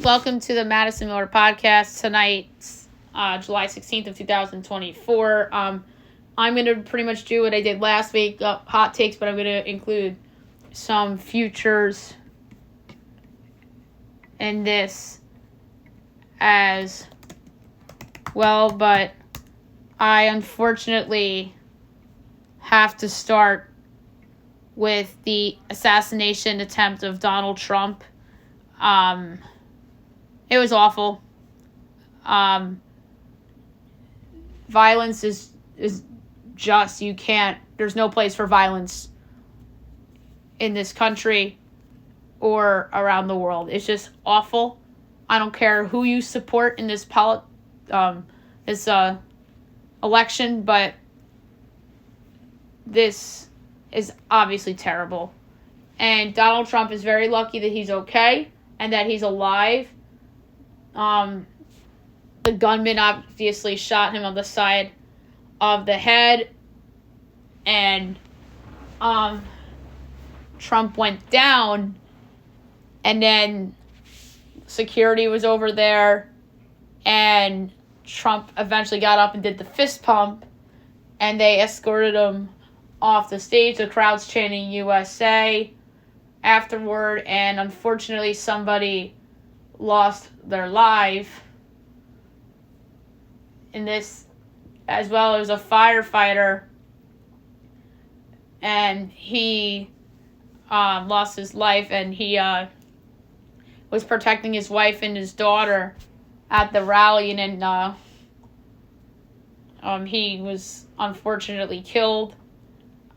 Welcome to the Madison Miller Podcast. Tonight's July 16th of 2024. I'm going to pretty much do what I did last week, hot takes, but I'm going to include some futures in this as well, but I unfortunately have to start with the assassination attempt of Donald Trump. It was awful. Violence is just, there's no place for violence in this country or around the world. It's just awful. I don't care who you support in this election, but this is obviously terrible. And Donald Trump is very lucky that he's okay and that he's alive. The gunman obviously shot him on the side of the head, and Trump went down, and then security was over there, and Trump eventually got up and did the fist pump, and they escorted him off the stage. The crowd's chanting USA afterward, and unfortunately somebody lost their life in this, as well as a firefighter, and he lost his life, and he was protecting his wife and his daughter at the rally, and then he was unfortunately killed.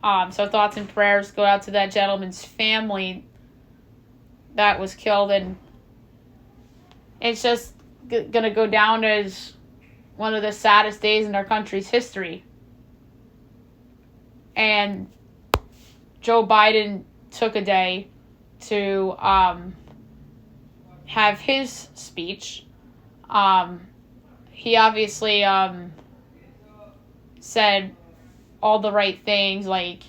So thoughts and prayers go out to that gentleman's family that was killed, and it's just going to go down as one of the saddest days in our country's history. And Joe Biden took a day to have his speech. He obviously said all the right things, like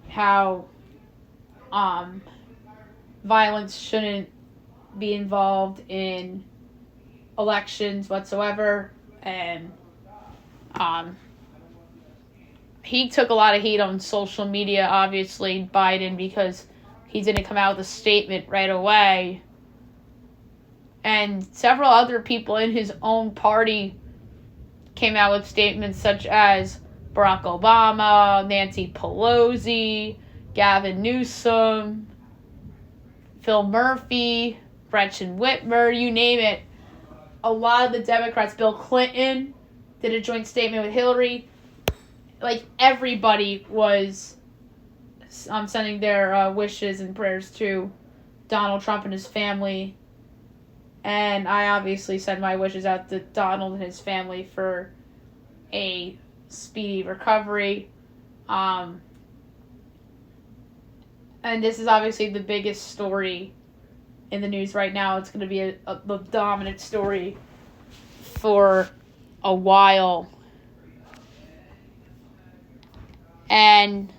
how violence shouldn't be involved in elections whatsoever, and he took a lot of heat on social media, obviously, Biden, because he didn't come out with a statement right away, and several other people in his own party came out with statements such as Barack Obama, Nancy Pelosi, Gavin Newsom, Phil Murphy, Gretchen Whitmer, you name it. A lot of the Democrats, Bill Clinton did a joint statement with Hillary. Like, everybody was sending their wishes and prayers to Donald Trump and his family. And I obviously send my wishes out to Donald and his family for a speedy recovery. And this is obviously the biggest story in the news right now. It's going to be a dominant story for a while. And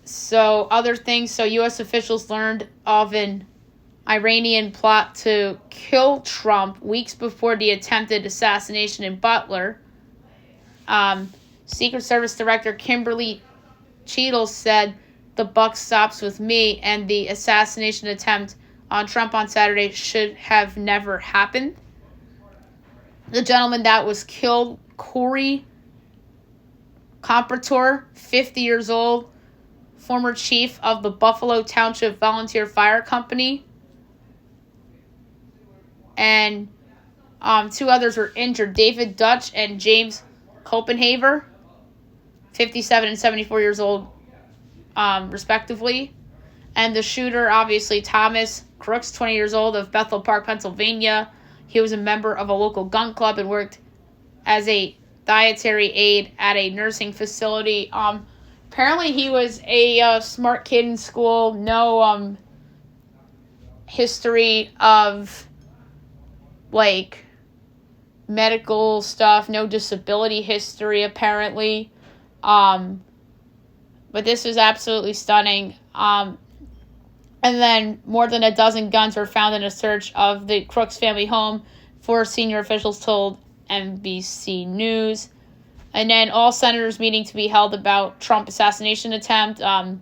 so other things. So U.S. officials learned of an Iranian plot to kill Trump weeks before the attempted assassination in Butler. Secret Service Director Kimberly Cheadle said, "The buck stops with me, and the assassination attempt on Trump on Saturday should have never happened." The gentleman that was killed, Corey Comparator, 50 years old, former chief of the Buffalo Township Volunteer Fire Company. And two others were injured, David Dutch and James Copenhaver, 57 and 74 years old, respectively. And the shooter, obviously, Thomas Crooks, 20 years old, of Bethel Park, Pennsylvania. He was a member of a local gun club and worked as a dietary aide at a nursing facility. Apparently he was a smart kid in school. No history of, like, medical stuff. No disability history, apparently. But this was absolutely stunning. And then more than a dozen guns were found in a search of the Crooks family home, 4 senior officials told NBC News. And then all senators meeting to be held about Trump assassination attempt. And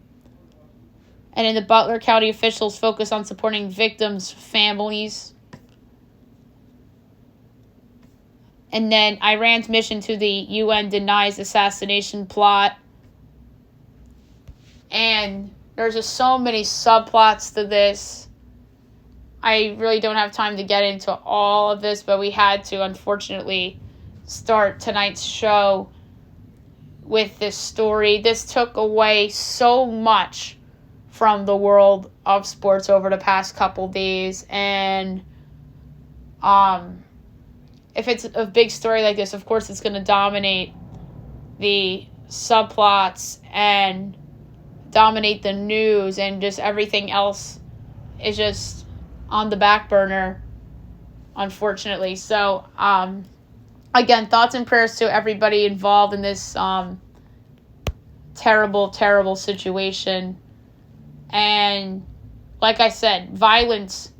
in the Butler County, officials focus on supporting victims' families. And then Iran's mission to the UN denies assassination plot. And there's just so many subplots to this. I really don't have time to get into all of this, but we had to, unfortunately, start tonight's show with this story. This took away so much from the world of sports over the past couple days. And if it's a big story like this, of course it's going to dominate the subplots and dominate the news, and just everything else is just on the back burner, unfortunately. So, again, thoughts and prayers to everybody involved in this terrible, terrible situation. And like I said, violence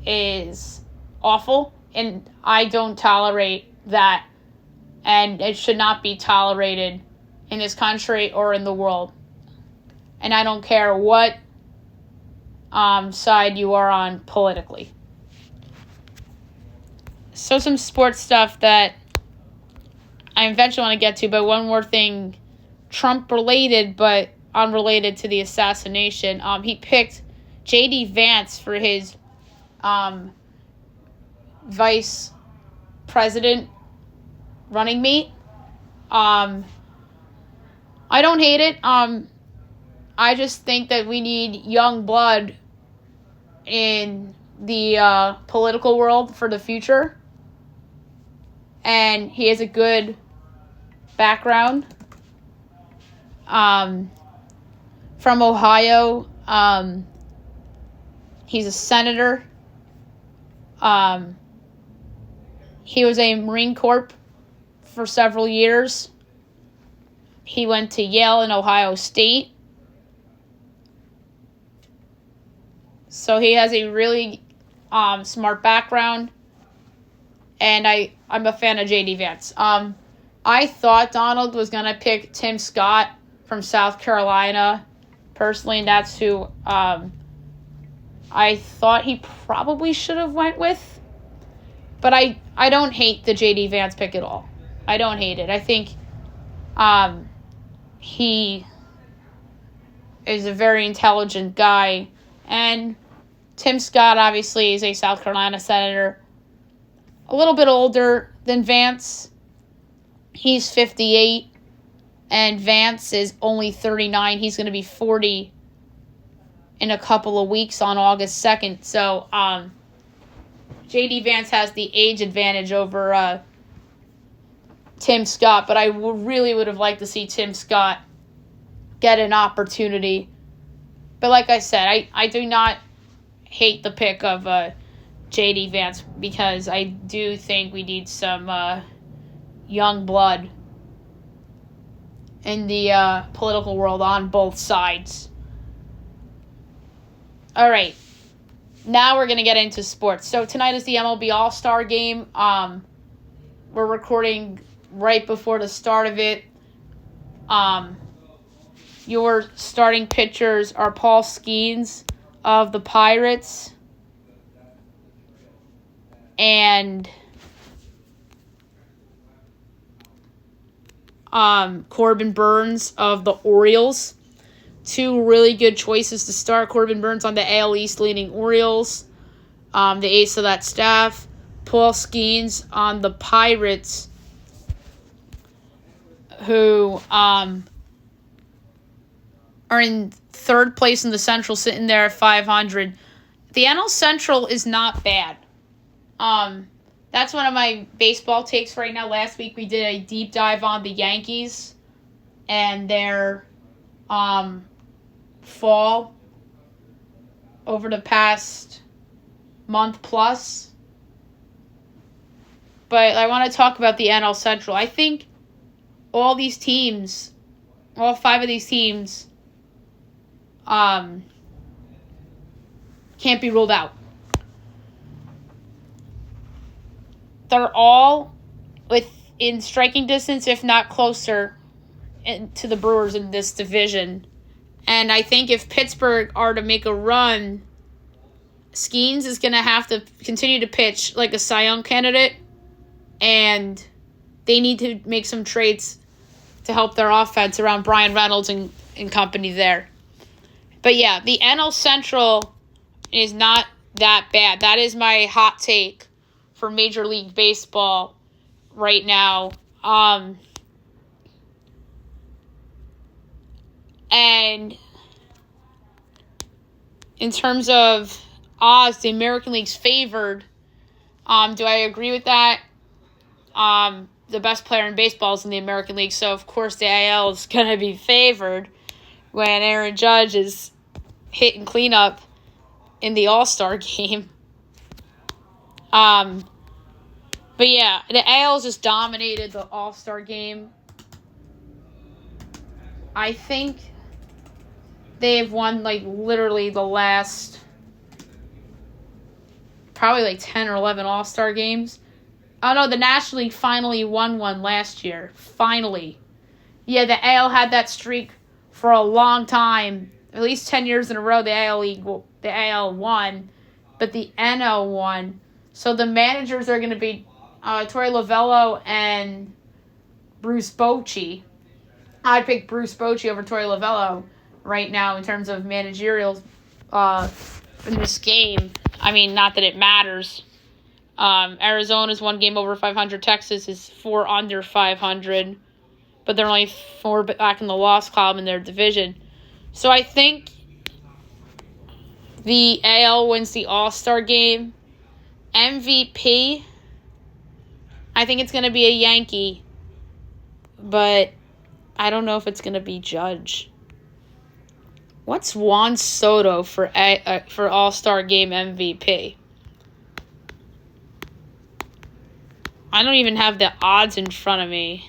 is awful, and I don't tolerate that, and it should not be tolerated in this country or in the world. And I don't care what side you are on politically. So some sports stuff that I eventually want to get to, but one more thing, Trump related but unrelated to the assassination. He picked J.D. Vance for his vice president running mate. I don't hate it. I just think that we need young blood in the political world for the future. And he has a good background. From Ohio. He's a senator. He was a Marine Corps for several years. He went to Yale and Ohio State. So he has a really smart background. And I'm a fan of J.D. Vance. I thought Donald was going to pick Tim Scott from South Carolina. Personally, and that's who I thought he probably should have went with. But I don't hate the J.D. Vance pick at all. I don't hate it. I think he is a very intelligent guy. And Tim Scott, obviously, is a South Carolina senator. A little bit older than Vance. He's 58. And Vance is only 39. He's going to be 40 in a couple of weeks on August 2nd. So, J.D. Vance has the age advantage over Tim Scott. But I really would have liked to see Tim Scott get an opportunity. But like I said, I do not hate the pick of J.D. Vance, because I do think we need some young blood in the political world on both sides. All right. Now we're going to get into sports. So tonight is the MLB All-Star Game. We're recording right before the start of it. Your starting pitchers are Paul Skeens of the Pirates and Corbin Burnes of the Orioles. Two really good choices to start. Corbin Burnes on the AL East leading Orioles, the ace of that staff. Paul Skeens on the Pirates, who are in third place in the Central, sitting there at 500. The NL Central is not bad. That's one of my baseball takes right now. Last week we did a deep dive on the Yankees and their fall over the past month plus. But I want to talk about the NL Central. I think all these teams all 5 of these teams can't be ruled out. They're all within striking distance, if not closer, to the Brewers in this division. And I think if Pittsburgh are to make a run, Skeens is going to have to continue to pitch like a Cy Young candidate, and they need to make some trades to help their offense around Brian Reynolds and company there. But yeah, the NL Central is not that bad. That is my hot take for Major League Baseball right now. And in terms of odds, the American League's favored. Do I agree with that? The best player in baseball is in the American League, so of course the AL is going to be favored when Aaron Judge is hitting cleanup in the All-Star game. But yeah, the AL just dominated the All-Star game. I think they've won literally the last probably 10 or 11 All-Star games. Oh no, the National League finally won one last year. Finally. Yeah, the AL had that streak for a long time. At least 10 years in a row, the AL won, but the NL won. So the managers are going to be Torey Lovullo and Bruce Bochy. I'd pick Bruce Bochy over Torey Lovullo right now in terms of managerial in this game. I mean, not that it matters. Arizona's 1 game over 500. Texas is 4 under 500. But they're only 4 back in the loss column in their division. So I think the AL wins the All-Star game. MVP, I think it's going to be a Yankee. But I don't know if it's going to be Judge. What's Juan Soto for All-Star Game MVP? I don't even have the odds in front of me.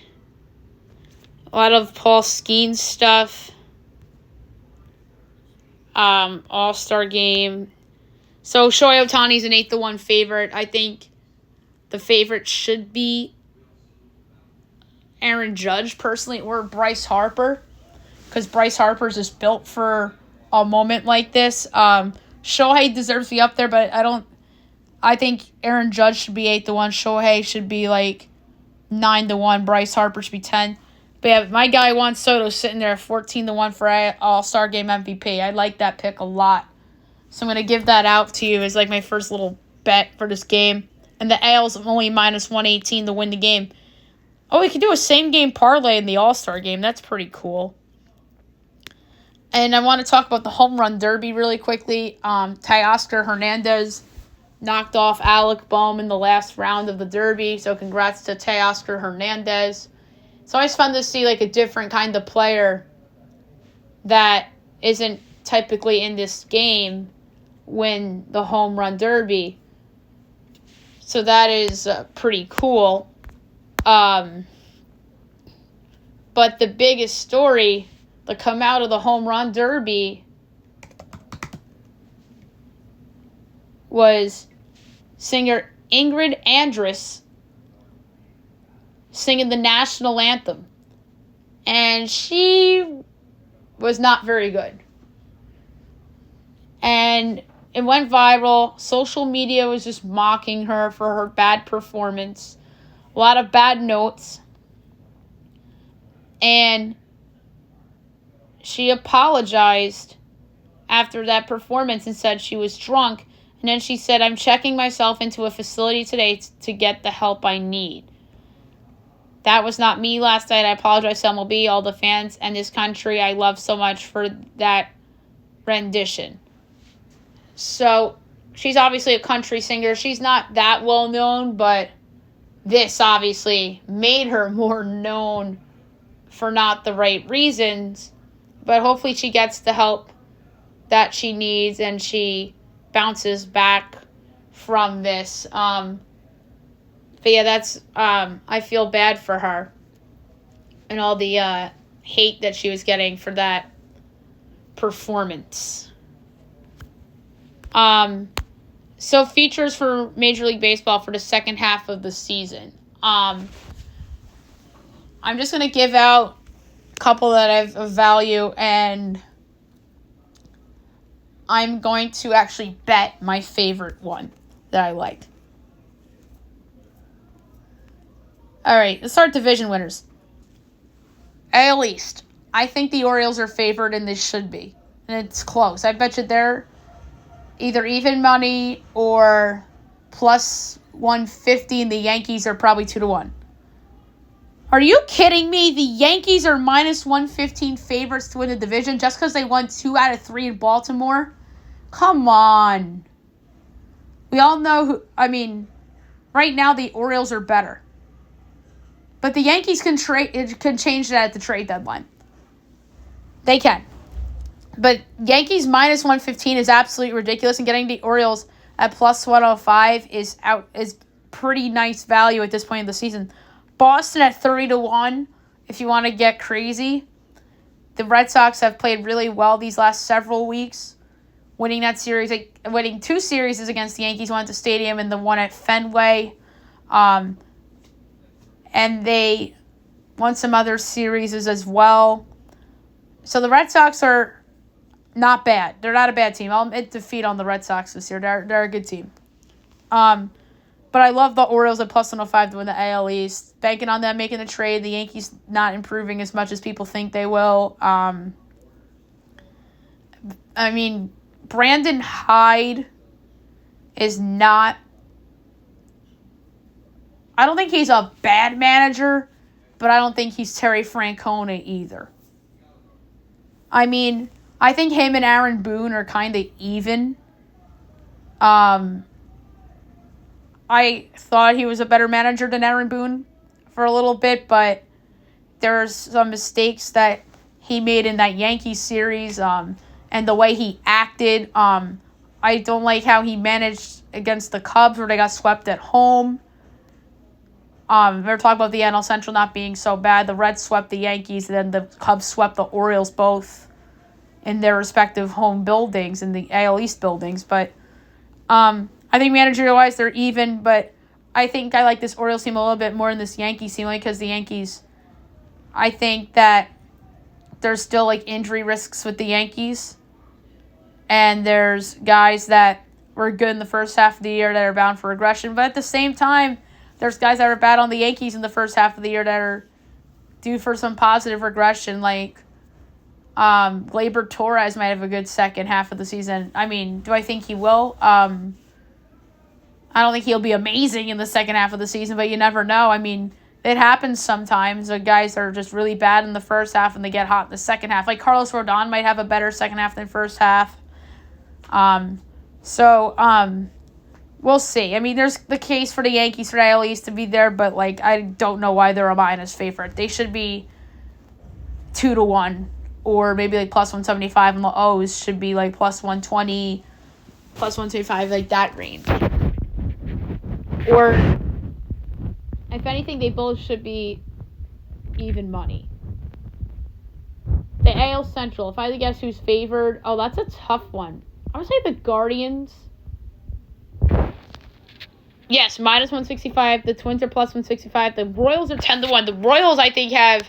A lot of Paul Skeens stuff. All-Star Game. So Shohei Ohtani's an 8-1 favorite. I think the favorite should be Aaron Judge, personally, or Bryce Harper. Because Bryce Harper's just built for a moment like this. Shohei deserves to be up there, but I think Aaron Judge should be 8-1. Shohei should be 9-1. Bryce Harper should be 10. But yeah, my guy Juan Soto sitting there 14-1 for All-Star Game MVP. I like that pick a lot. So I'm going to give that out to you as my first little bet for this game. And the AL's only minus 118 to win the game. Oh, we could do a same-game parlay in the All-Star Game. That's pretty cool. And I want to talk about the home run derby really quickly. Teoscar Hernandez knocked off Alec Bohm in the last round of the derby. So congrats to Teoscar Hernandez. It's always fun to see a different kind of player that isn't typically in this game win the home run derby. So that is pretty cool. But the biggest story to come out of the home run derby was singer Ingrid Andress singing the national anthem. And she was not very good. And it went viral. Social media was just mocking her for her bad performance. A lot of bad notes. And she apologized after that performance and said she was drunk. And then she said, "I'm checking myself into a facility today to get the help I need. That was not me last night. I apologize to MLB, all the fans, and this country I love so much for that rendition." So she's obviously a country singer. She's not that well known, but this obviously made her more known for not the right reasons. But hopefully she gets the help that she needs and she bounces back from this. But yeah, that's I feel bad for her and all the hate that she was getting for that performance. So features for Major League Baseball for the second half of the season. I'm just going to give out a couple that have of value, and I'm going to actually bet my favorite one that I liked. All right, let's start division winners. AL East. I think the Orioles are favored, and they should be. And it's close. I bet you they're either even money or plus 150, and the Yankees are probably 2-1. Are you kidding me? The Yankees are minus 115 favorites to win the division just because they won 2 out of 3 in Baltimore? Come on. We all know right now the Orioles are better. But the Yankees can change that at the trade deadline. They can. But Yankees minus 115 is absolutely ridiculous, and getting the Orioles at plus 105 is pretty nice value at this point in the season. Boston at 30-1 if you want to get crazy. The Red Sox have played really well these last several weeks, winning that series, winning 2 series against the Yankees, one at the stadium and the one at Fenway. And they won some other series as well. So the Red Sox are not bad. They're not a bad team. I'll admit defeat on the Red Sox this year. They're a good team. But I love the Orioles at plus 105 to win the AL East. Banking on them making the trade. The Yankees not improving as much as people think they will. Brandon Hyde is not... I don't think he's a bad manager, but I don't think he's Terry Francona either. I think him and Aaron Boone are kind of even. I thought he was a better manager than Aaron Boone for a little bit, but there's some mistakes that he made in that Yankees series, and the way he acted. I don't like how he managed against the Cubs where they got swept at home. We're talking about the NL Central not being so bad. The Reds swept the Yankees, and then the Cubs swept the Orioles both in their respective home buildings, in the AL East buildings. But I think managerial-wise they're even, but I think I like this Orioles team a little bit more than this Yankees team, because the Yankees, I think that there's still injury risks with the Yankees, and there's guys that were good in the first half of the year that are bound for regression, but at the same time, there's guys that are bad on the Yankees in the first half of the year that are due for some positive regression, like Gleyber Torres might have a good second half of the season. Do I think he will? I don't think he'll be amazing in the second half of the season, but you never know. It happens sometimes. The guys are just really bad in the first half and they get hot in the second half. Like Carlos Rodon might have a better second half than first half. We'll see. There's the case for the Yankees for the AL East to be there, but I don't know why they're a minus favorite. They should be 2-1, or maybe plus 175, and the O's should be plus 120, plus 125, that range. Or, if anything, they both should be even money. The AL Central, if I had to guess who's favored, that's a tough one. I would say the Guardians. Yes, minus 165. The Twins are plus 165. The Royals are 10-1. The Royals, I think, have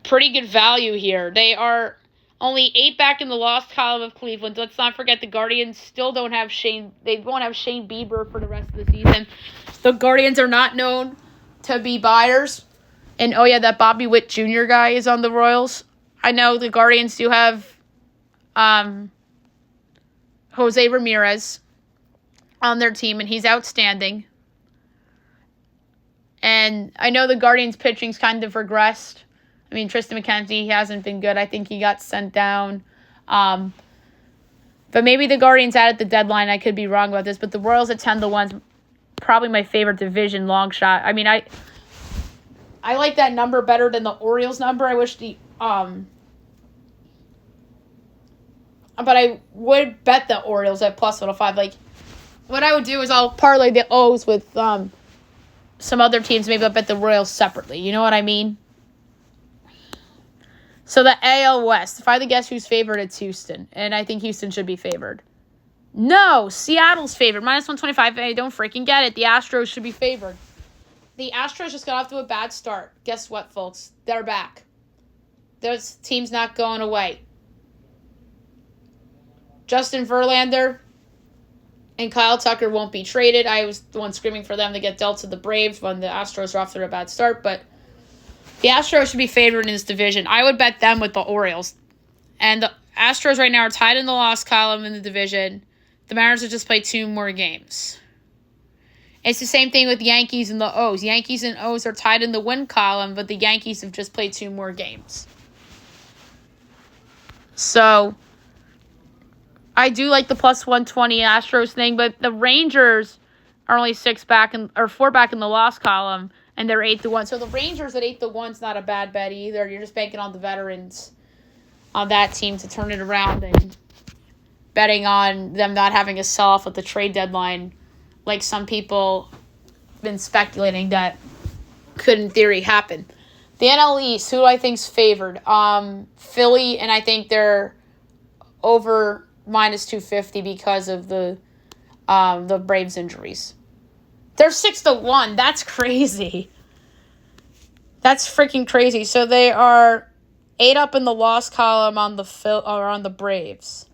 pretty good value here. They are only 8 back in the lost column of Cleveland. Let's not forget the Guardians still don't have They won't have Shane Bieber for the rest of the season. The Guardians are not known to be buyers. And, that Bobby Witt Jr. guy is on the Royals. I know the Guardians do have Jose Ramirez on their team, and he's outstanding. And I know the Guardians' pitching's kind of regressed. Tristan McKenzie hasn't been good. I think he got sent down. But maybe the Guardians at the deadline. I could be wrong about this, but the Royals at 10-1 is probably my favorite division long shot. I like that number better than the Orioles number. I wish but I would bet the Orioles at plus 105. What I would do is I'll parlay the O's with some other teams. Maybe I'll bet the Royals separately. You know what I mean? So the AL West, if I had to guess who's favored, it's Houston. And I think Houston should be favored. No, Seattle's favored. Minus 125. Hey, don't freaking get it. The Astros should be favored. The Astros just got off to a bad start. Guess what, folks? They're back. This team's not going away. Justin Verlander and Kyle Tucker won't be traded. I was the one screaming for them to get dealt to the Braves when the Astros were off to a bad start, but the Astros should be favored in this division. I would bet them with the Orioles. And the Astros right now are tied in the loss column in the division. The Mariners have just played 2 more games. It's the same thing with the Yankees and the O's. Yankees and O's are tied in the win column, but the Yankees have just played 2 more games. So I do like the plus 120 Astros thing, but the Rangers are only 4 back in the loss column, and they're 8-1. So the Rangers at 8-1 is not a bad bet either. You're just banking on the veterans on that team to turn it around and betting on them not having a sell-off at the trade deadline, like some people have been speculating that could in theory happen. The NL East, who I think's favored? Philly, and I think they're over minus 250 because of the Braves injuries. They're 6-1. That's crazy. That's freaking crazy. So they are 8 up in the loss column on the Braves.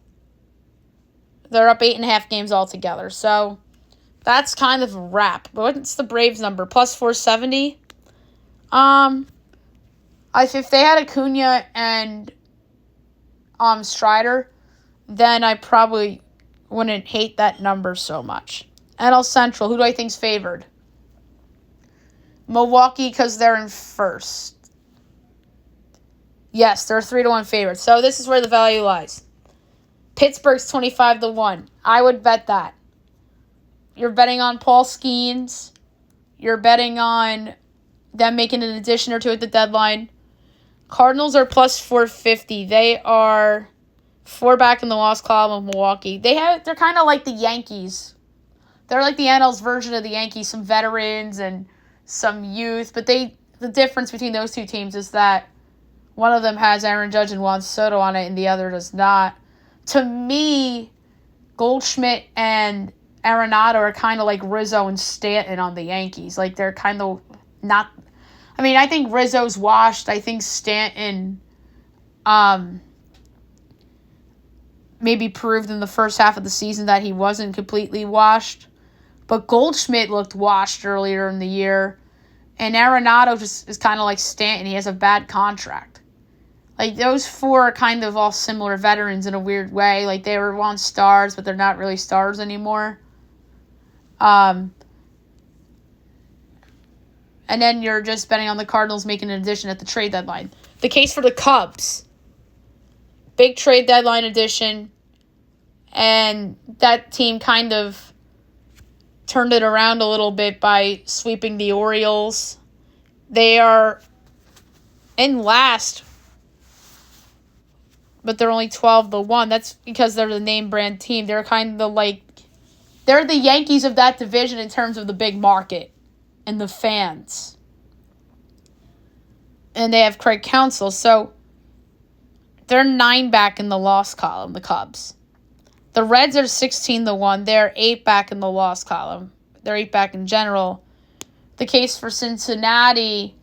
They're up 8.5 games altogether. So that's kind of a wrap. But what's the Braves number? Plus 470? If they had Acuna and Strider, then I probably wouldn't hate that number so much. NL Central, who do I think's favored? Milwaukee, because they're in first. Yes, they're 3-1 favorites. So this is where the value lies. Pittsburgh's 25-1. I would bet that. You're betting on Paul Skeens. You're betting on them making an addition or two at the deadline. Cardinals are plus 450. They are 4 back in the loss column of Milwaukee. They're kind of like the Yankees. They're like the NL's version of the Yankees, some veterans and some youth. But the difference between those two teams is that one of them has Aaron Judge and Juan Soto on it, and the other does not. To me, Goldschmidt and Arenado are kind of like Rizzo and Stanton on the Yankees. Like, they're kind of not... I mean, I think Rizzo's washed. I think Stanton maybe proved in the first half of the season that he wasn't completely washed. But Goldschmidt looked washed earlier in the year. And Arenado just is kind of like Stanton. He has a bad contract. Like, those 4 are kind of all similar veterans in a weird way. Like, they were once stars, but they're not really stars anymore. And then you're just betting on the Cardinals making an addition at the trade deadline. The case for the Cubs. Big trade deadline addition. And that team kind of turned it around a little bit by sweeping the Orioles. They are in last, but they're only 12-1. That's because they're the name brand team. They're kind of like, they're the Yankees of that division in terms of the big market and the fans. And they have Craig Counsell. So they're 9 back in the loss column, the Cubs. The Reds are 16-1. They're 8 back in the loss column. They're 8 back in general. The case for Cincinnati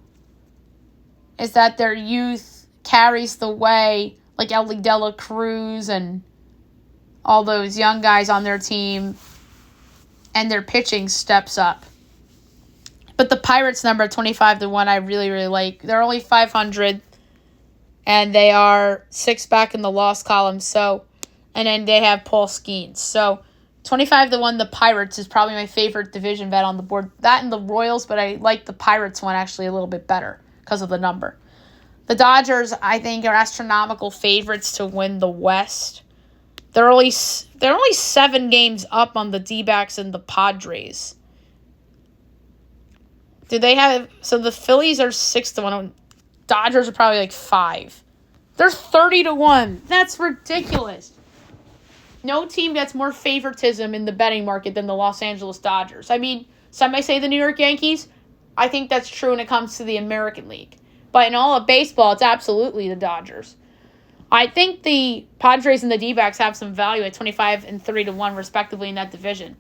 is that their youth carries the way, like Ellie De La Cruz and all those young guys on their team, and their pitching steps up. But the Pirates number 25-1 I really, really like. They're only 500, and they are 6 back in the loss column. So, and then they have Paul Skeens. So 25-1, the Pirates is probably my favorite division bet on the board. That and the Royals, but I like the Pirates one actually a little bit better because of the number. The Dodgers, I think, are astronomical favorites to win the West. They're only 7 games up on the D-backs and the Padres. Do they have... So the Phillies are 6-1. Dodgers are probably like 5. They're 30-1. That's ridiculous. No team gets more favoritism in the betting market than the Los Angeles Dodgers. I mean, some may say the New York Yankees. I think that's true when it comes to the American League. But in all of baseball, it's absolutely the Dodgers. I think the Padres and the D-backs have some value at 25 and 3-1 respectively in that division.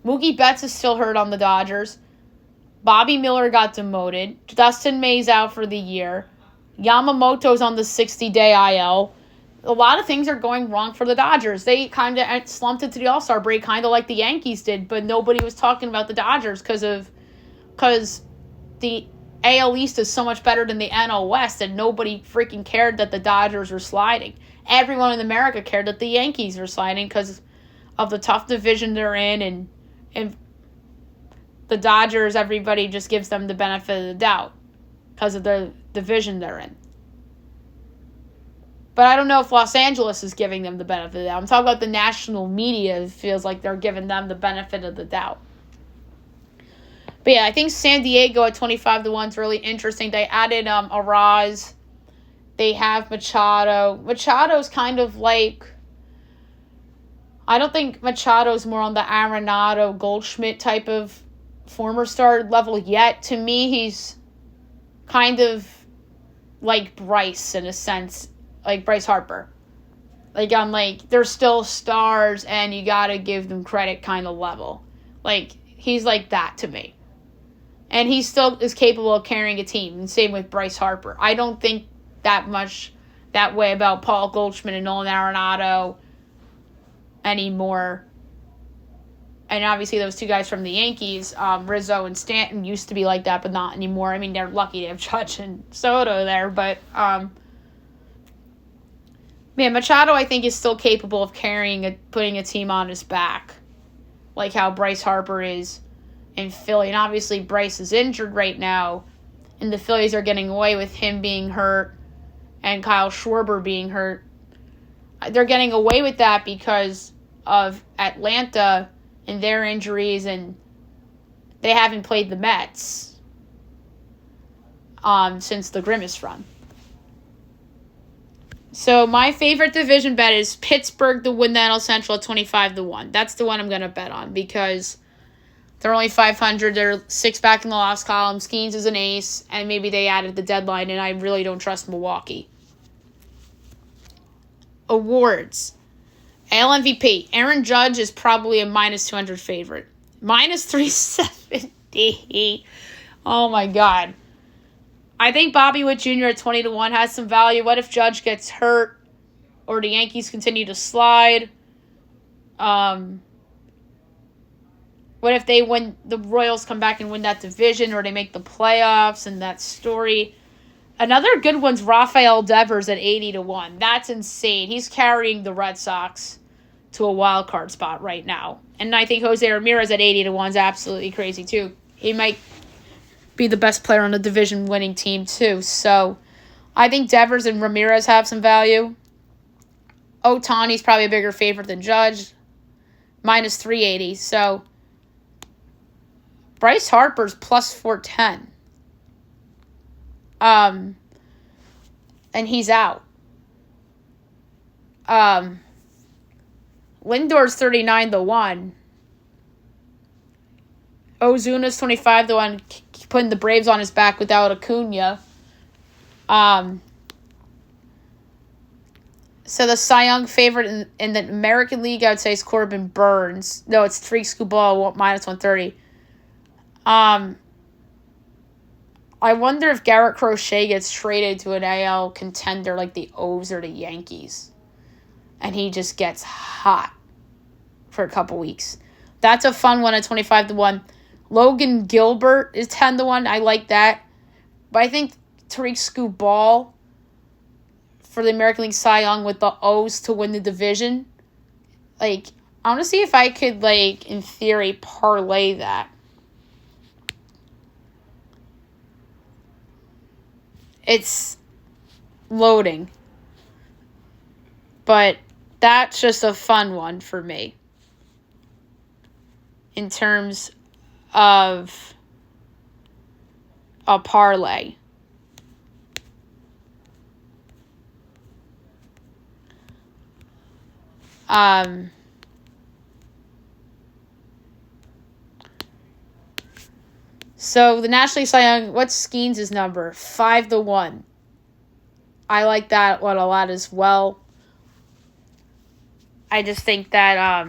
Mookie Betts is still hurt on the Dodgers. Bobby Miller got demoted. Dustin May's out for the year. Yamamoto's on the 60-day IL. A lot of things are going wrong for the Dodgers. They kind of slumped into the All-Star break, kind of like the Yankees did, but nobody was talking about the Dodgers because the AL East is so much better than the NL West, and nobody freaking cared that the Dodgers were sliding. Everyone in America cared that the Yankees were sliding because of the tough division they're in, and the Dodgers, everybody just gives them the benefit of the doubt because of the division they're in. But I don't know if Los Angeles is giving them the benefit of the doubt. I'm talking about the national media. It feels like they're giving them the benefit of the doubt. But yeah, I think San Diego at 25-1 is really interesting. They added Araz. They have Machado. Machado's kind of like... I don't think Machado's more on the Arenado, Goldschmidt type of former star level yet. To me, he's kind of like Bryce in a sense. Like Bryce Harper. Like, I'm like, they're still stars and you gotta give them credit kind of level. Like, he's like that to me. And he still is capable of carrying a team. And same with Bryce Harper. I don't think that much that way about Paul Goldschmidt and Nolan Arenado anymore. And obviously those two guys from the Yankees, Rizzo and Stanton, used to be like that, but not anymore. I mean, they're lucky to have Judge and Soto there, but... Man, Machado, I think, is still capable of putting a team on his back, like how Bryce Harper is in Philly. And obviously, Bryce is injured right now, and the Phillies are getting away with him being hurt and Kyle Schwarber being hurt. They're getting away with that because of Atlanta and their injuries, and they haven't played the Mets since the Grimace run. So my favorite division bet is Pittsburgh to win the NL Central at 25-1. That's the one I'm going to bet on because they're only 500. They're 6 back in the loss column. Skeens is an ace, and maybe they added the deadline, and I really don't trust Milwaukee. Awards. AL MVP. Aaron Judge is probably a minus 200 favorite. Minus 370. Oh, my God. I think Bobby Witt Jr. at 20-1 has some value. What if Judge gets hurt or the Yankees continue to slide? What if the Royals come back and win that division or they make the playoffs and that story? Another good one's Rafael Devers at 80-1. That's insane. He's carrying the Red Sox to a wild card spot right now. And I think Jose Ramirez at 80-1 is absolutely crazy too. He might be the best player on the division-winning team, too. So, I think Devers and Ramirez have some value. Ohtani's probably a bigger favorite than Judge. Minus 380. So, Bryce Harper's plus 410. And he's out. Lindor's 39-1. Ozuna's 25-1, putting the Braves on his back without Acuna. So the Cy Young favorite in the American League, I would say, is Corbin Burns. No, it's Tariq Skubal, minus 130. I wonder if Garrett Crochet gets traded to an AL contender like the O's or the Yankees. And he just gets hot for a couple weeks. That's a fun one at 25-1. Logan Gilbert is 10-1. I like that. But I think Tariq Skubal for the American League Cy Young with the O's to win the division. Like, I want to see if I could, like, in theory, parlay that. It's loading. But that's just a fun one for me. In terms of a parlay. So the National League Cy Young, what's Skeens' number? 5-1. I like that one a lot as well. I just think that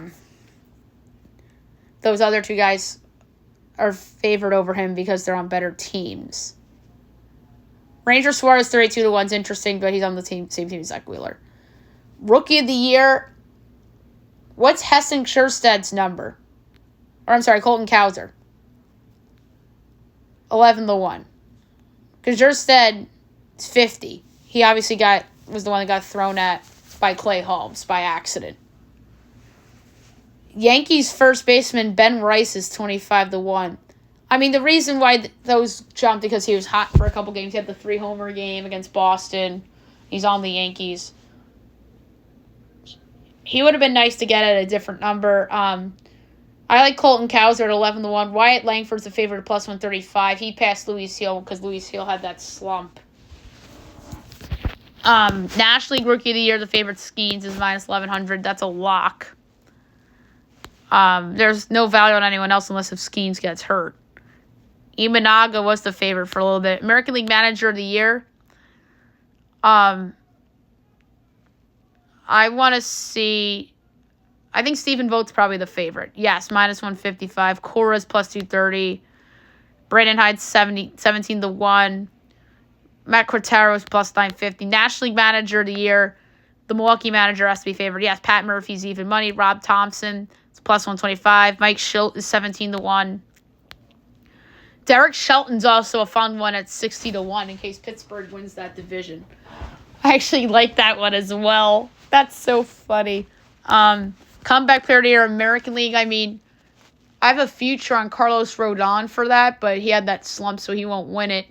those other two guys are favored over him because they're on better teams. Ranger Suarez 32-1 is interesting, but he's on the same team as Zach Wheeler. Rookie of the Year, what's Hessen Schersted's number? Or I'm sorry, Colton Cowser. 11-1. Because Scherstedt is 50. He obviously was the one that got thrown at by Clay Holmes by accident. Yankees first baseman Ben Rice is 25-1. I mean, the reason why those jumped because he was hot for a couple games. He had the 3-homer game against Boston. He's on the Yankees. He would have been nice to get at a different number. I like Colton Cowser at 11-1. Wyatt Langford's the favorite at plus 135. He passed Luis Hill because Luis Hill had that slump. National League Rookie of the Year, the favorite Skeens is minus 1100. That's a lock. There's no value on anyone else unless if Skeens gets hurt. Imanaga was the favorite for a little bit. American League Manager of the Year. I want to see... I think Stephen Vogt's probably the favorite. Yes, minus 155. Cora's plus 230. Brandon Hyde's 17-1. Matt Quintero's plus 950. National League Manager of the Year. The Milwaukee manager has to be favored. Yes, Pat Murphy's even money. Rob Thompson is plus 125. Mike Schilt is 17-1. Derek Shelton's also a fun one at 60-1 in case Pittsburgh wins that division. I actually like that one as well. That's so funny. Comeback Player of the Year, American League. I mean, I have a future on Carlos Rodon for that, but he had that slump, so he won't win it.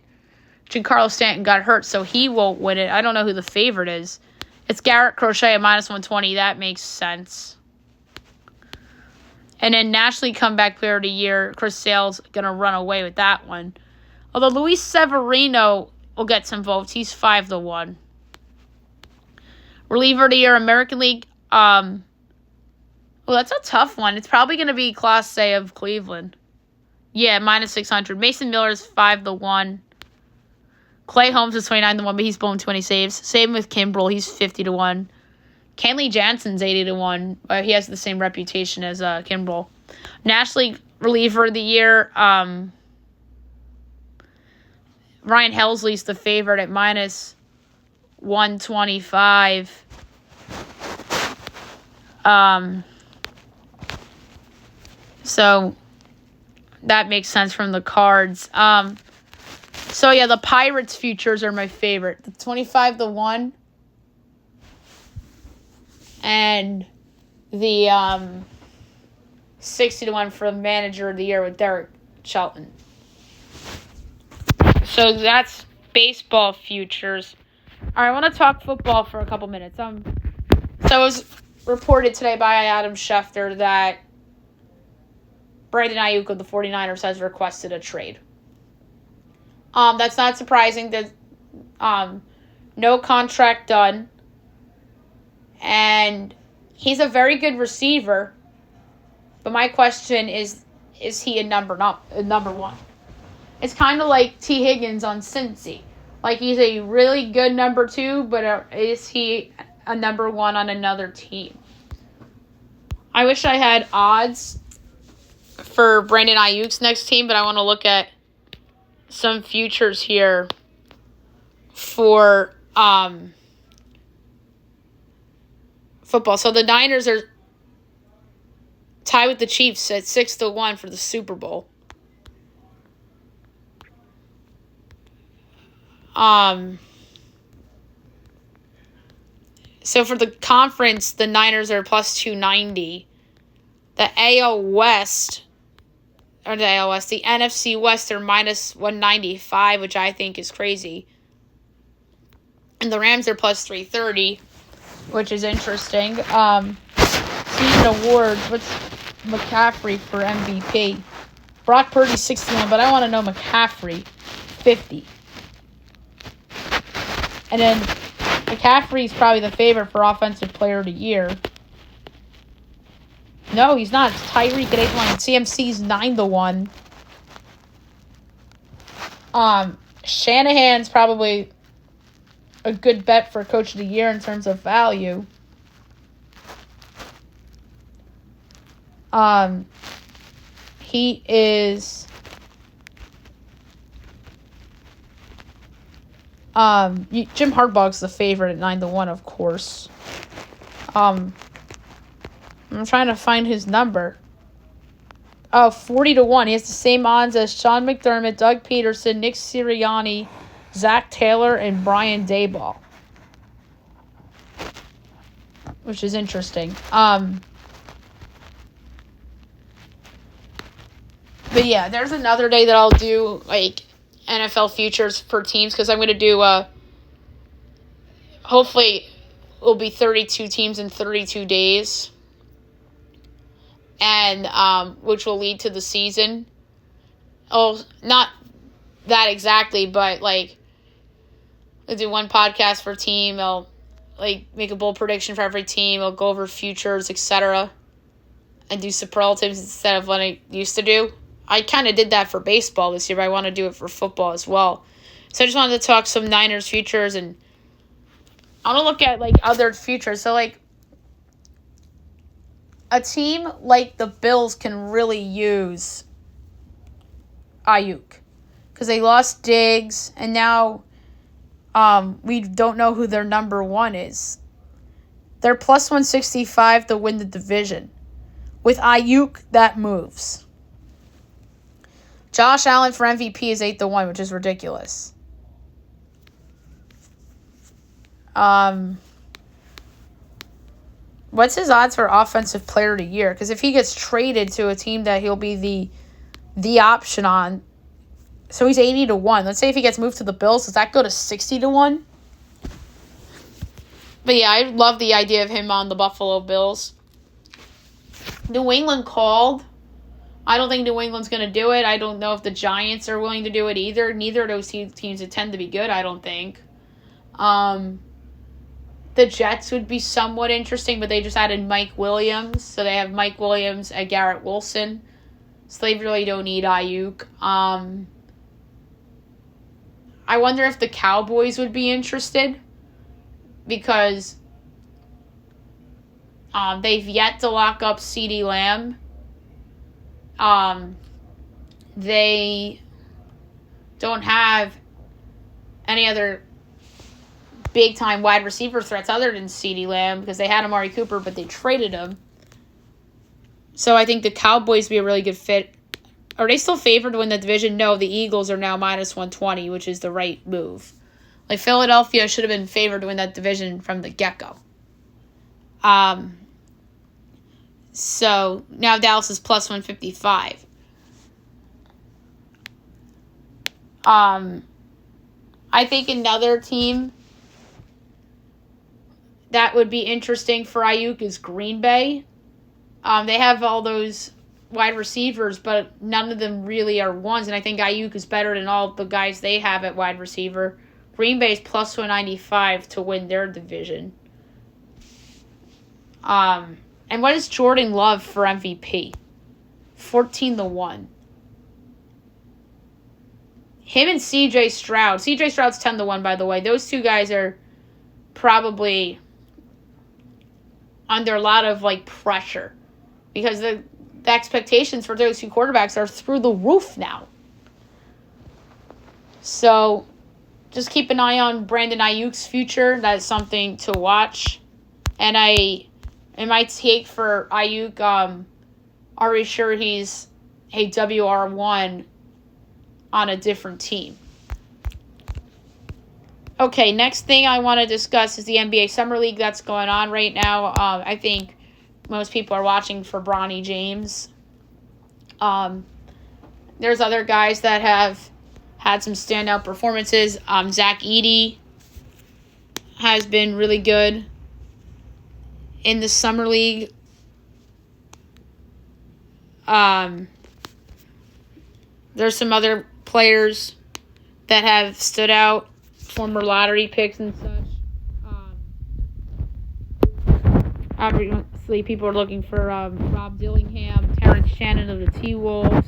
Giancarlo Stanton got hurt, so he won't win it. I don't know who the favorite is. It's Garrett Crochet at minus 120. That makes sense. And then National League Comeback Player of the Year, Chris Sale's going to run away with that one. Although Luis Severino will get some votes. He's 5-1. Reliever of the Year, American League. Well, that's a tough one. It's probably going to be Class A of Cleveland. Yeah, minus 600. Mason Miller's 5-1. Clay Holmes is 29-1, but he's blown 20 saves. Same with Kimbrel. He's 50-1. Kenley Jansen's 80-1. He has the same reputation as Kimbrel. National League Reliever of the Year. Ryan Helsley's the favorite at minus 125. So that makes sense from the cards. So yeah, the Pirates futures are my favorite. The 25-1 and the 60-1 for the Manager of the Year with Derek Shelton. So that's baseball futures. All right, I want to talk football for a couple minutes. So it was reported today by Adam Schefter that Brandon Ayuk of the 49ers has requested a trade. That's not surprising. There's no contract done. And he's a very good receiver. But my question is he a number one? It's kind of like T. Higgins on Cincy. Like, he's a really good number two, but is he a number one on another team? I wish I had odds for Brandon Ayuk's next team, but I want to look at some futures here for football. So the Niners are tied with the Chiefs at 6-1 for the Super Bowl. So for the conference, the Niners are plus 290. The NFC West are minus 195, which I think is crazy. And the Rams are plus 330, which is interesting. Season awards, what's McCaffrey for MVP? Brock Purdy 61, but I want to know McCaffrey 50. And then McCaffrey's probably the favorite for Offensive Player of the Year. No, he's not. It's Tyreek at 8-1. CMC's 9-1. Shanahan's probably a good bet for Coach of the Year in terms of value. He is Jim Harbaugh's the favorite at 9-1, of course. I'm trying to find his number. 40-1. He has the same odds as Sean McDermott, Doug Peterson, Nick Sirianni, Zach Taylor, and Brian Daboll, which is interesting. But yeah, there's another day that I'll do like NFL futures for teams, because I'm going to do hopefully it'll be 32 teams in 32 days, and which will lead to the season. Oh, not that exactly, but like I'll do one podcast per team. I'll like make a bold prediction for every team. I'll go over futures, etc., and do superlatives instead of what I used to do. I kind of did that for baseball this year, but I want to do it for football as well. So I just wanted to talk some Niners futures, and I want to look at like other futures. So like a team like the Bills can really use Ayuk because they lost Diggs, and now we don't know who their number one is. They're plus 165 to win the division. With Ayuk, that moves. Josh Allen for MVP is 8-1, which is ridiculous. What's his odds for Offensive Player of the Year? Because if he gets traded to a team that he'll be the option on, so he's 80-1. Let's say if he gets moved to the Bills, does that go to 60-1? But yeah, I love the idea of him on the Buffalo Bills. New England called. I don't think New England's going to do it. I don't know if the Giants are willing to do it either. Neither of those teams that tend to be good, I don't think. The Jets would be somewhat interesting, but they just added Mike Williams. So they have Mike Williams and Garrett Wilson. So they really don't need Ayuk. I wonder if the Cowboys would be interested, because they've yet to lock up CeeDee Lamb. They don't have any other big-time wide receiver threats other than CeeDee Lamb, because they had Amari Cooper, but they traded him. So I think the Cowboys would be a really good fit. Are they still favored to win the division? No, the Eagles are now minus 120, which is the right move. Like, Philadelphia should have been favored to win that division from the get-go. So now Dallas is plus 155. I think another team that would be interesting for Ayuk is Green Bay. They have all those wide receivers, but none of them really are ones, and I think Ayuk is better than all the guys they have at wide receiver. Green Bay is plus 195 to win their division. And what is Jordan Love for MVP? 14-1. Him and C.J. Stroud. C.J. Stroud's 10-1, by the way. Those two guys are probably under a lot of like pressure, because the expectations for those two quarterbacks are through the roof now. So just keep an eye on Brandon Ayuk's future. That is something to watch. And in my take for Ayuk, are we sure he's a WR1 on a different team? Okay, next thing I want to discuss is the NBA Summer League that's going on right now. I think most people are watching for Bronny James. There's other guys that have had some standout performances. Zach Edey has been really good in the Summer League. There's some other players that have stood out, former lottery picks and such. Obviously, people are looking for Rob Dillingham, Terrence Shannon of the T-Wolves.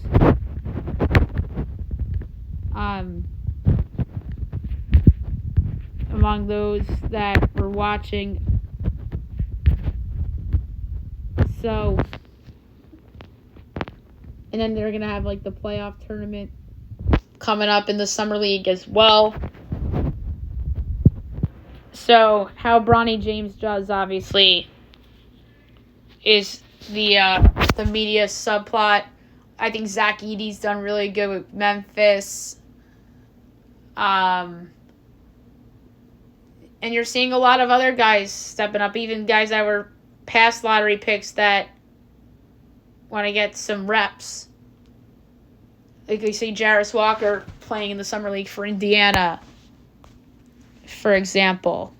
among those that were watching. So, and then they're going to have like the playoff tournament coming up in the Summer League as well. So, how Bronny James does, obviously, is the media subplot. I think Zach Edey's done really good with Memphis. And you're seeing a lot of other guys stepping up, even guys that were past lottery picks that want to get some reps. Like you see Jarris Walker playing in the Summer League for Indiana, for example.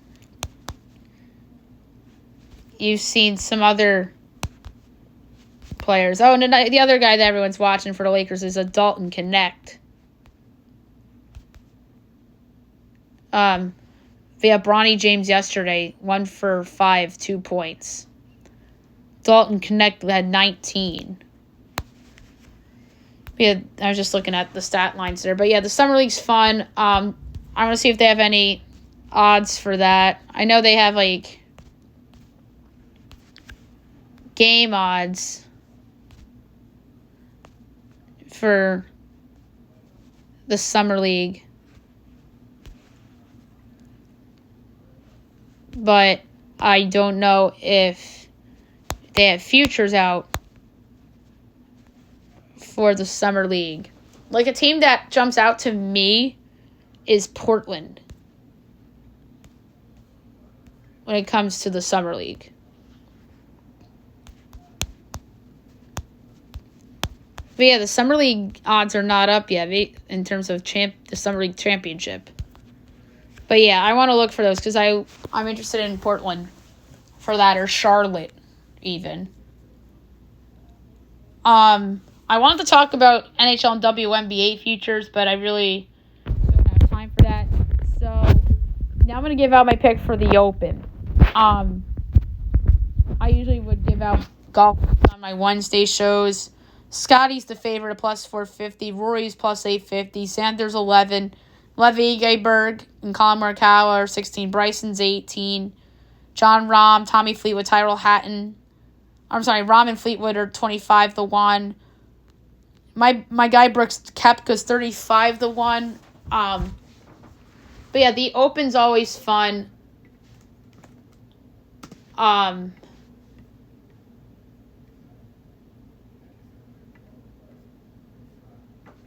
You've seen some other players. Oh, and the other guy that everyone's watching for the Lakers is a Dalton Connect. Via Bronny James yesterday, 1 for 5, 2 points. Dalton Connect had 19. Yeah, I was just looking at the stat lines there. But yeah, the Summer League's fun. I want to see if they have any odds for that. I know they have like game odds for the Summer League. But I don't know if they have futures out for the Summer League. Like a team that jumps out to me is Portland when it comes to the Summer League. But yeah, the Summer League odds are not up yet in terms of the Summer League championship. But yeah, I want to look for those because I'm interested in Portland for that, or Charlotte even. I wanted to talk about NHL and WNBA futures, but I really don't have time for that. So now I'm going to give out my pick for the Open. I usually would give out golf on my Wednesday shows. Scotty's the favorite at plus 450. Rory's plus 850. Sanders 11. Levi Gayberg and Colin Morikawa are 16. Bryson's 18. John Rahm, Tommy Fleetwood, Tyrell Hatton. I'm sorry, Rahm and Fleetwood are 25-1. My guy Brooks Koepka's 35-1. But yeah, the Open's always fun.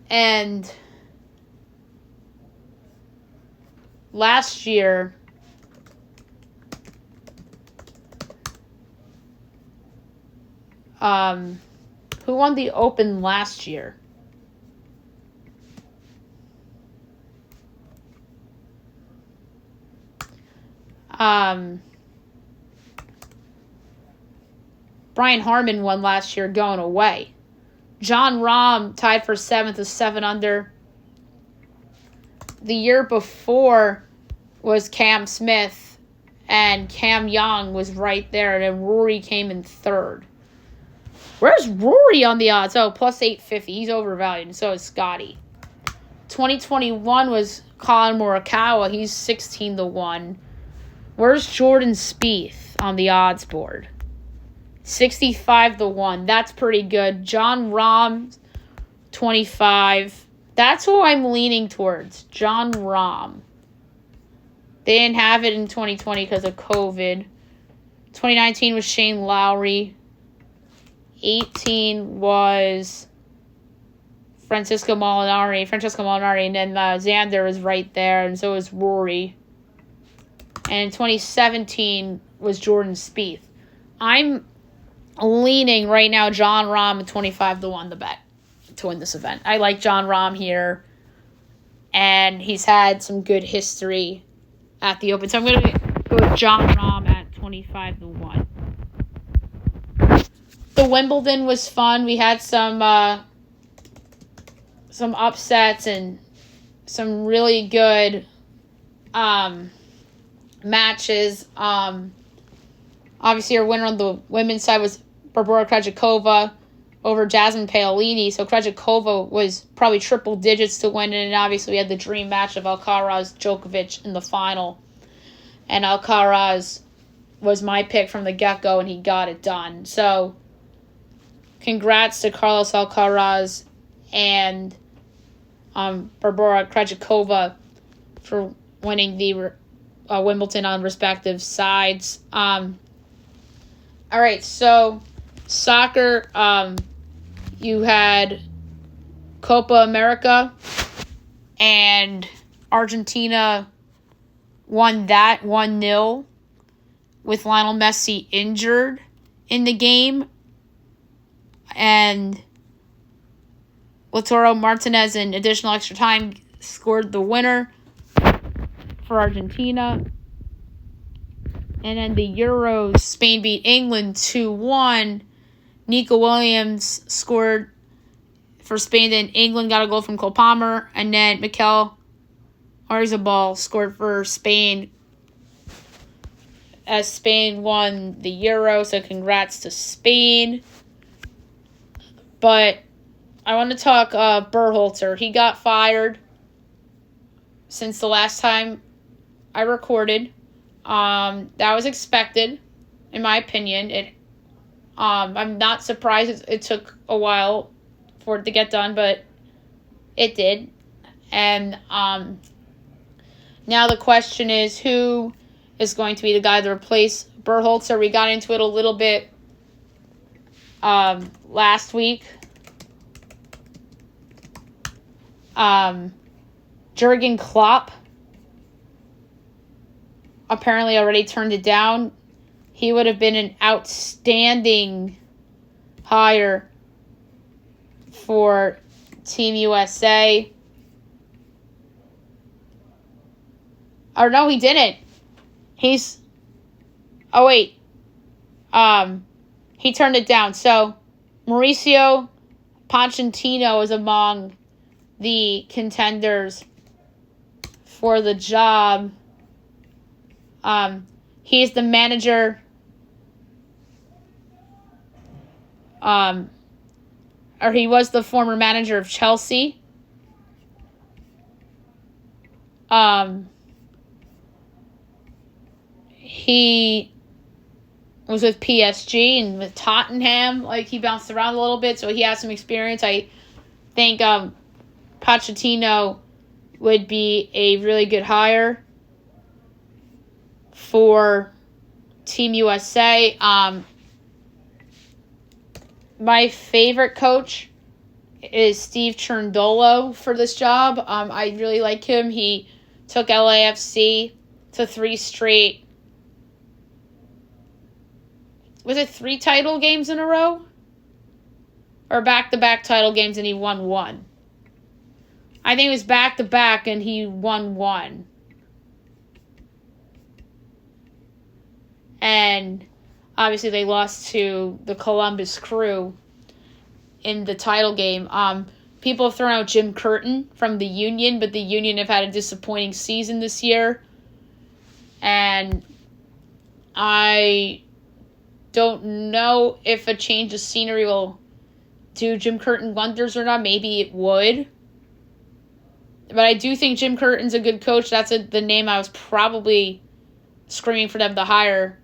And last year, who won the Open last year? Brian Harman won last year going away. John Rahm tied for 7th with 7 under. The year before was Cam Smith, and Cam Young was right there, and then Rory came in 3rd. Where's Rory on the odds? Oh, plus 850. He's overvalued, and so is Scotty. 2021 was Colin Morikawa. He's 16-1. Where's Jordan Spieth on the odds board? 65-1. That's pretty good. John Rahm, 25. That's who I'm leaning towards. John Rahm. They didn't have it in 2020 because of COVID. 2019 was Shane Lowry. 18 was Francesco Molinari, and then Xander was right there, and so was Rory. And in 2017 was Jordan Spieth. I'm leaning right now John Rahm at 25-1 the bet to win this event. I like John Rahm here, and he's had some good history at the Open. So I'm going to go with John Rahm at 25-1. The Wimbledon was fun. We had some upsets and some really good matches. Obviously, our winner on the women's side was Barbora Krejcikova over Jasmine Paolini. So Krejcikova was probably triple digits to win, and obviously we had the dream match of Alcaraz Djokovic in the final. and Alcaraz was my pick from the get-go, and he got it done. So, congrats to Carlos Alcaraz and Barbora Krejcikova for winning the Wimbledon on respective sides. All right, so soccer, you had Copa America, and Argentina won that 1-0 with Lionel Messi injured in the game. And Lautaro Martinez in additional extra time scored the winner for Argentina. And then the Euros, Spain beat England 2-1. Nico Williams scored for Spain. Then England got a goal from Cole Palmer. And then Mikel Oyarzabal scored for Spain as Spain won the Euro. So congrats to Spain. But I want to talk Berhalter. He got fired since the last time I recorded. That was expected, in my opinion. I'm not surprised it took a while for it to get done, but it did. And now the question is, who is going to be the guy to replace Berhalter? We got into it a little bit last week. Jurgen Klopp apparently already turned it down. He would have been an outstanding hire for Team USA. Or no, he didn't. He turned it down. So Mauricio Pochettino is among the contenders for the job. He's the manager. Or he was the former manager of Chelsea. He was with PSG and with Tottenham. Like, he bounced around a little bit, so he has some experience. I think Pochettino would be a really good hire for Team USA. My favorite coach is Steve Cherundolo for this job. I really like him. He took LAFC to 3 straight. Was it 3 title games in a row? Or back-to-back title games and he won 1? I think it was back-to-back and he won 1. And obviously they lost to the Columbus Crew in the title game. People have thrown out Jim Curtin from the Union, but the Union have had a disappointing season this year. And I don't know if a change of scenery will do Jim Curtin wonders or not. Maybe it would. But I do think Jim Curtin's a good coach. That's the name I was probably screaming for them to hire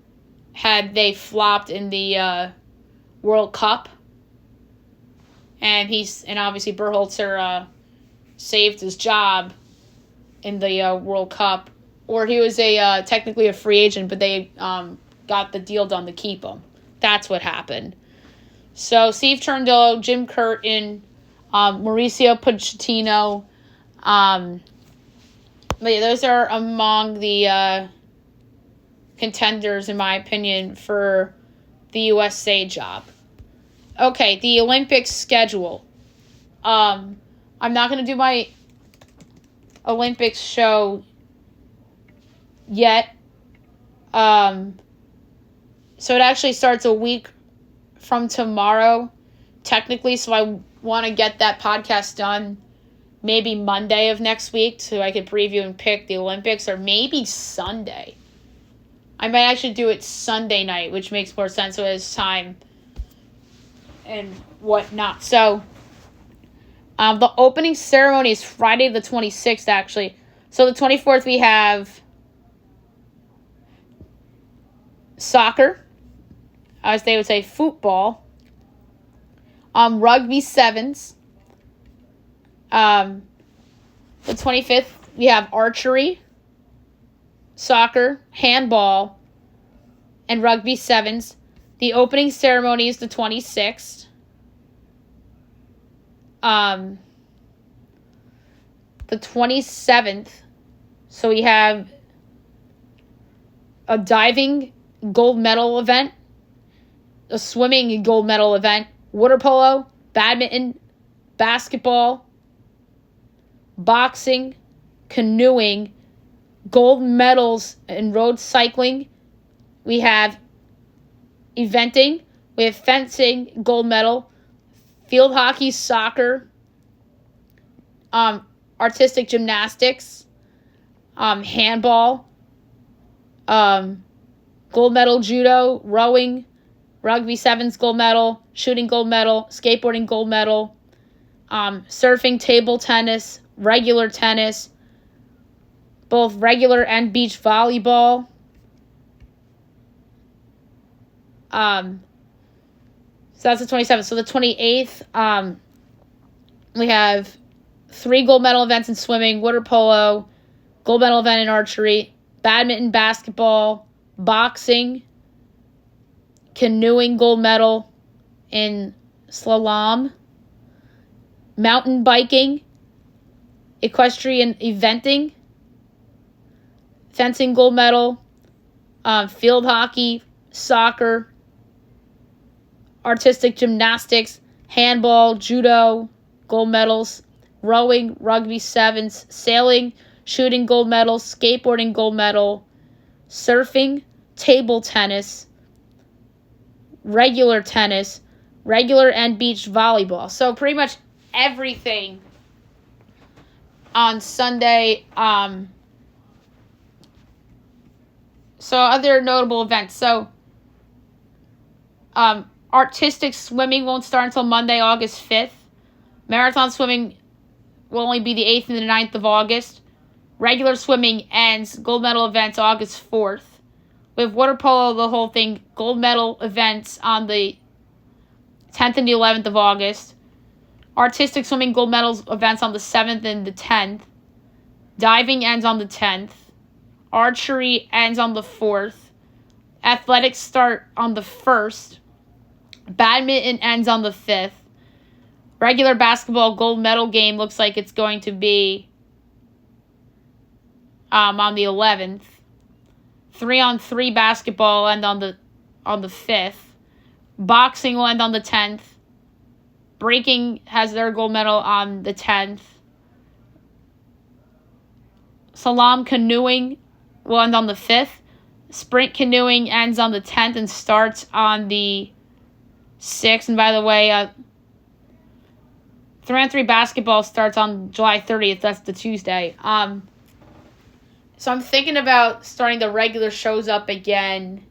had they flopped in the World Cup. And obviously Berhalter saved his job in the World Cup. Or he was technically a free agent, but they got the deal done to keep him. That's what happened. So Steve Cherundolo, Jim Curtin, Mauricio Pochettino. But yeah, those are among the contenders, in my opinion, for the USA job. Okay, the Olympics schedule. I'm not going to do my Olympics show yet. So it actually starts a week from tomorrow, technically, so I want to get that podcast done maybe Monday of next week so I could preview and pick the Olympics, or maybe Sunday. I might actually do it Sunday night, which makes more sense, so it's time and whatnot. So, the opening ceremony is Friday the 26th, actually. So the 24th we have soccer, as they would say, football. Rugby sevens. The 25th, we have archery, soccer, handball, and rugby sevens. The opening ceremony is the 26th. The 27th, so we have a diving gold medal event, a swimming gold medal event, water polo, badminton, basketball, boxing, canoeing, gold medals in road cycling. We have eventing. We have fencing, gold medal, field hockey, soccer, artistic gymnastics, handball, gold medal judo, rowing, rugby sevens gold medal, shooting gold medal, skateboarding gold medal, surfing, table tennis, regular tennis, both regular and beach volleyball. So that's the 27th. So the 28th, we have 3 gold medal events in swimming, water polo, gold medal event in archery, badminton, basketball, boxing, canoeing gold medal in slalom, mountain biking, equestrian eventing, fencing gold medal, field hockey, soccer, artistic gymnastics, handball, judo, gold medals, rowing, rugby sevens, sailing, shooting gold medal, skateboarding gold medal, surfing, table tennis, regular tennis, regular and beach volleyball. So pretty much everything on Sunday. So other notable events. So artistic swimming won't start until Monday, August 5th. Marathon swimming will only be the 8th and the 9th of August. Regular swimming ends, gold medal events August 4th. With water polo, the whole thing, gold medal events on the 10th and the 11th of August. Artistic swimming gold medals events on the 7th and the 10th. Diving ends on the 10th. Archery ends on the 4th. Athletics start on the 1st. Badminton ends on the 5th. Regular basketball gold medal game looks like it's going to be on the 11th. 3-on-3 basketball end on the 5th. Boxing will end on the 10th. Breaking has their gold medal on the 10th. Slalom canoeing will end on the 5th. Sprint canoeing ends on the 10th and starts on the 6th. And by the way, 3-on-3 basketball starts on July 30th. That's the Tuesday. So I'm thinking about starting the regular shows up again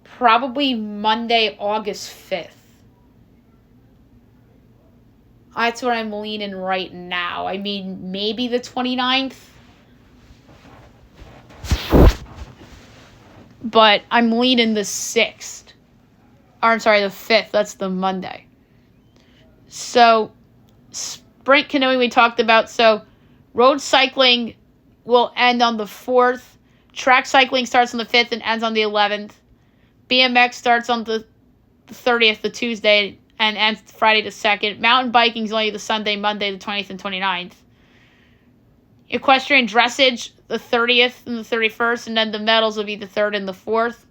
probably Monday, August 5th. That's what I'm leaning right now. I mean, maybe the 29th. But I'm leaning the 6th. Or I'm sorry, the 5th. That's the Monday. So, sprint canoeing we talked about. So, road cycling will end on the 4th. Track cycling starts on the 5th and ends on the 11th. BMX starts on the 30th, the Tuesday, and ends Friday the 2nd. Mountain biking is only the Sunday, Monday, the 20th and 29th. Equestrian dressage, the 30th and the 31st, and then the medals will be the 3rd and the 4th.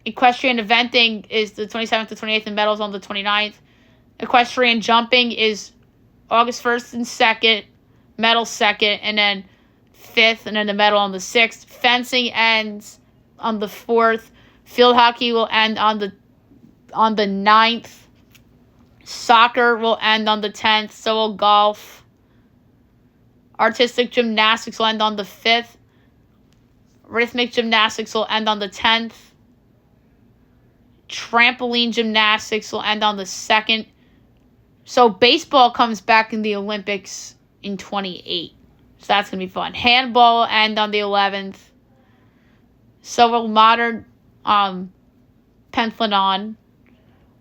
Equestrian eventing is the 27th to 28th, and medals on the 29th. Equestrian jumping is August 1st and 2nd, medal 2nd, and then 5th, and then the medal on the 6th. Fencing ends on the 4th. Field hockey will end on the 9th. Soccer will end on the 10th. So will golf. Artistic gymnastics will end on the 5th. Rhythmic gymnastics will end on the 10th. Trampoline gymnastics will end on the 2nd. So baseball comes back in the Olympics in 28. So that's going to be fun. Handball will end on the 11th. So will modern pentathlon.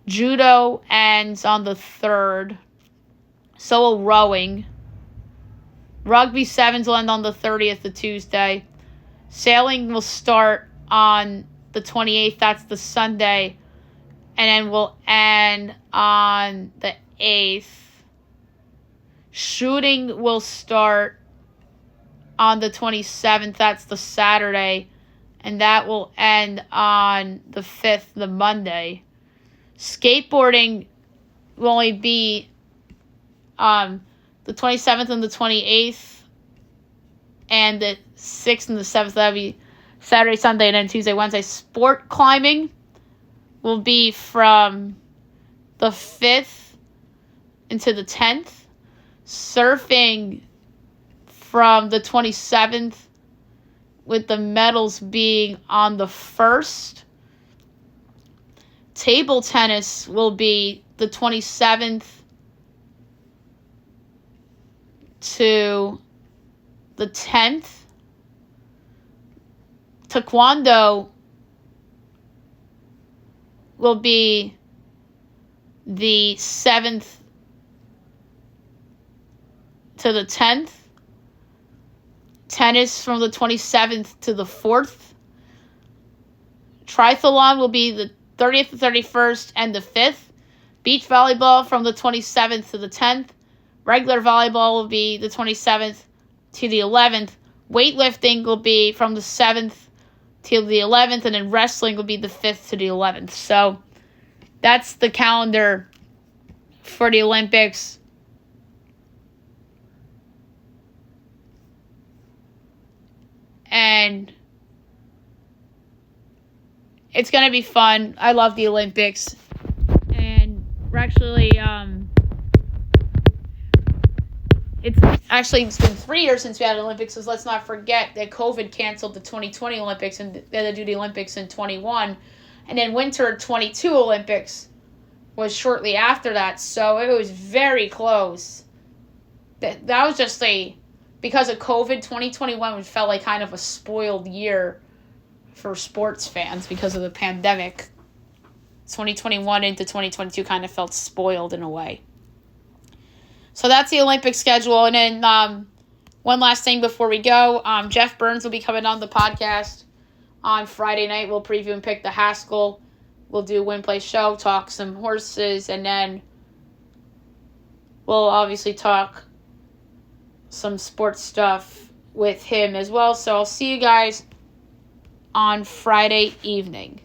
Judo ends on the 3rd. So will rowing. Rugby sevens will end on the 30th, the Tuesday. Sailing will start on the 28th, that's the Sunday, and then will end on the 8th. Shooting will start on the 27th, that's the Saturday, and that will end on the 5th, the Monday. Skateboarding will only be the 27th and the 28th, and the 6th and the 7th. That'll be Saturday, Sunday, and then Tuesday, Wednesday. Sport climbing will be from the 5th into the 10th. Surfing from the 27th, with the medals being on the 1st. Table tennis will be the 27th to the 10th. Taekwondo will be the 7th to the 10th. Tennis from the 27th to the 4th. Triathlon will be the 30th to 31st and the 5th. Beach volleyball from the 27th to the 10th. Regular volleyball will be the 27th to the 11th. Weightlifting will be from the 7th till the 11th, and then wrestling will be the 5th to the 11th. So that's the calendar for the Olympics. And it's going to be fun. I love the Olympics. And we're actually, it's been 3 years since we had Olympics, so let's not forget that COVID canceled the 2020 Olympics, and they had to do the Olympics in 21. And then winter 22 Olympics was shortly after that, so it was very close. That was just because of COVID, 2021 felt like kind of a spoiled year for sports fans because of the pandemic. 2021 into 2022 kind of felt spoiled in a way. So that's the Olympic schedule. And then one last thing before we go. Jeff Burns will be coming on the podcast on Friday night. We'll preview and pick the Haskell. We'll do a win-play show, talk some horses, and then we'll obviously talk some sports stuff with him as well. So I'll see you guys on Friday evening.